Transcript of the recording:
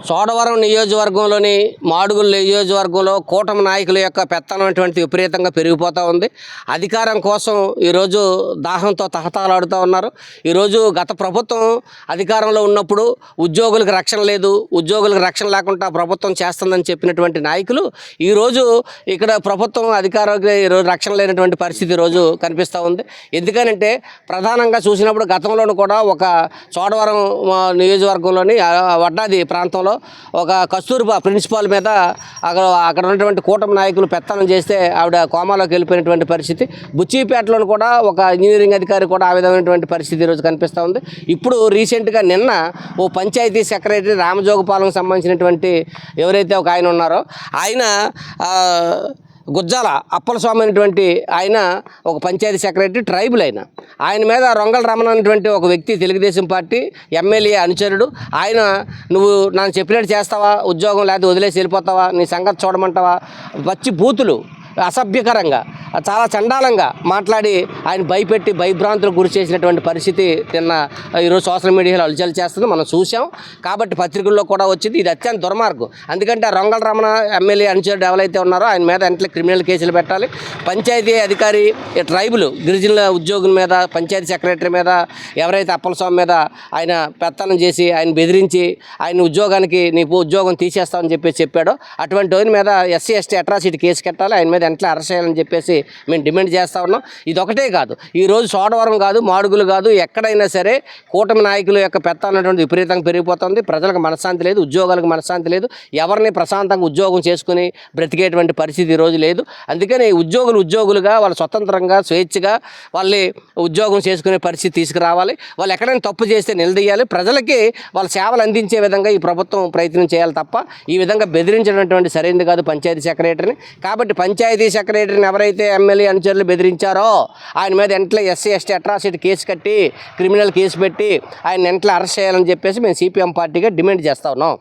చోడవరం నియోజకవర్గంలోని మాడుగుల నియోజకవర్గంలో కూటమి నాయకుల యొక్క పెత్తనం అటువంటి విపరీతంగా పెరిగిపోతూ ఉంది. అధికారం కోసం ఈరోజు దాహంతో తహతహలాడుతూ ఉన్నారు. ఈరోజు గత ప్రభుత్వం అధికారంలో ఉన్నప్పుడు ఉద్యోగులకు రక్షణ లేదు, ఉద్యోగులకు రక్షణ లేకుండా ప్రభుత్వం చేస్తుందని చెప్పినటువంటి నాయకులు ఈరోజు ఇక్కడ ప్రభుత్వం అధికారానికి ఈరోజు రక్షణ లేనటువంటి పరిస్థితి ఈరోజు కనిపిస్తూ ఉంది. ఎందుకనంటే ప్రధానంగా చూసినప్పుడు గతంలోనూ కూడా ఒక చోడవరం నియోజకవర్గంలోని వడ్డాది ప్రాంతంలో ఒక కస్తూర్బా ప్రిన్సిపాల్ మీద అక్కడ ఉన్నటువంటి కూటమి నాయకులు పెత్తనం చేస్తే ఆవిడ కోమాలోకి వెళ్ళిపోయినటువంటి పరిస్థితి. బుచ్చిపేటలో కూడా ఒక ఇంజనీరింగ్ అధికారి కూడా ఆ విధమైనటువంటి పరిస్థితి ఈరోజు కనిపిస్తూ ఉంది. ఇప్పుడు రీసెంట్గా నిన్న ఓ పంచాయతీ సెక్రటరీ రామజోగపాలెంకి సంబంధించినటువంటి ఎవరైతే ఒక ఆయన ఉన్నారో ఆయన గుజ్జాల అప్పలస్వామి అనేటువంటి ఆయన ఒక పంచాయతీ సెక్రటరీ ట్రైబుల్ ఆయన మీద రొంగల రమణ అనేటువంటి ఒక వ్యక్తి తెలుగుదేశం పార్టీ ఎమ్మెల్యే అనుచరుడు ఆయన నువ్వు నన్ను చెప్పినట్టు చేస్తావా, ఉద్యోగం లేకపోతే వదిలేసి వెళ్ళిపోతావా, నీ సంగతి చూడమంటావా, వచ్చి బూతులు అసభ్యకరంగా చాలా చండాలంగా మాట్లాడి ఆయన భయపెట్టి భయభ్రాంతులకు గురి చేసినటువంటి పరిస్థితి నిన్న ఈరోజు సోషల్ మీడియాలో అలచల్ చేస్తుంది, మనం చూసాం. కాబట్టి పత్రికల్లో కూడా వచ్చింది. ఇది అత్యంత దుర్మార్గం. ఎందుకంటే ఆ రొంగల రమణ ఎమ్మెల్యే అనుచరుడు ఎవరైతే ఉన్నారో ఆయన మీద వెంటనే క్రిమినల్ కేసులు పెట్టాలి. పంచాయతీ అధికారి ట్రైబుల్ గిరిజనుల ఉద్యోగుల మీద, పంచాయతీ సెక్రటరీ మీద ఎవరైతే అప్పలస్వామి మీద ఆయన పెత్తనం చేసి ఆయన బెదిరించి ఆయన ఉద్యోగానికి నీకు ఉద్యోగం తీసేస్తామని చెప్పాడో అటువంటి వారి మీద ఎస్సీ ఎస్టీ అట్రాసిటీ కేసు కట్టాలి, ఆయన మీద వెంటనే అరెస్ట్ చేయాలని చెప్పేసి మేము డిమాండ్ చేస్తూ ఉన్నాం. ఇది ఒకటే కాదు, ఈరోజు చోడవరం కాదు, మాడుగులు కాదు, ఎక్కడైనా సరే కూటమి నాయకుల యొక్క పెత్తనం అనేటువంటి విపరీతంగా పెరిగిపోతుంది. ప్రజలకు మనశ్శాంతి లేదు, ఉద్యోగాలకు మనశ్శాంతి లేదు, ఎవరిని ప్రశాంతంగా ఉద్యోగం చేసుకుని బ్రతికేటువంటి పరిస్థితి ఈరోజు లేదు. అందుకని ఉద్యోగులుగా వాళ్ళు స్వతంత్రంగా స్వేచ్ఛగా వాళ్ళని ఉద్యోగం చేసుకునే పరిస్థితి తీసుకురావాలి. వాళ్ళు ఎక్కడైనా తప్పు చేస్తే నిలదీయాలి. ప్రజలకి వాళ్ళ సేవలు అందించే విధంగా ఈ ప్రభుత్వం ప్రయత్నం చేయాలి తప్ప ఈ విధంగా బెదిరించినటువంటి సరైనది కాదు పంచాయతీ సెక్రటరీని. కాబట్టి పంచాయతీ సెక్రటరీని ఎవరైతే ఎమ్మెల్యే అనుచరులు బెదిరించారో ఆయన మీద వెంటనే ఎస్సీ ఎస్టీ అట్రాసిటీ కేసు కట్టి క్రిమినల్ కేసు పెట్టి ఆయన వెంటనే అరెస్ట్ చేయాలని చెప్పేసి మేము సిపిఎం పార్టీగా డిమాండ్ చేస్తా ఉన్నాం.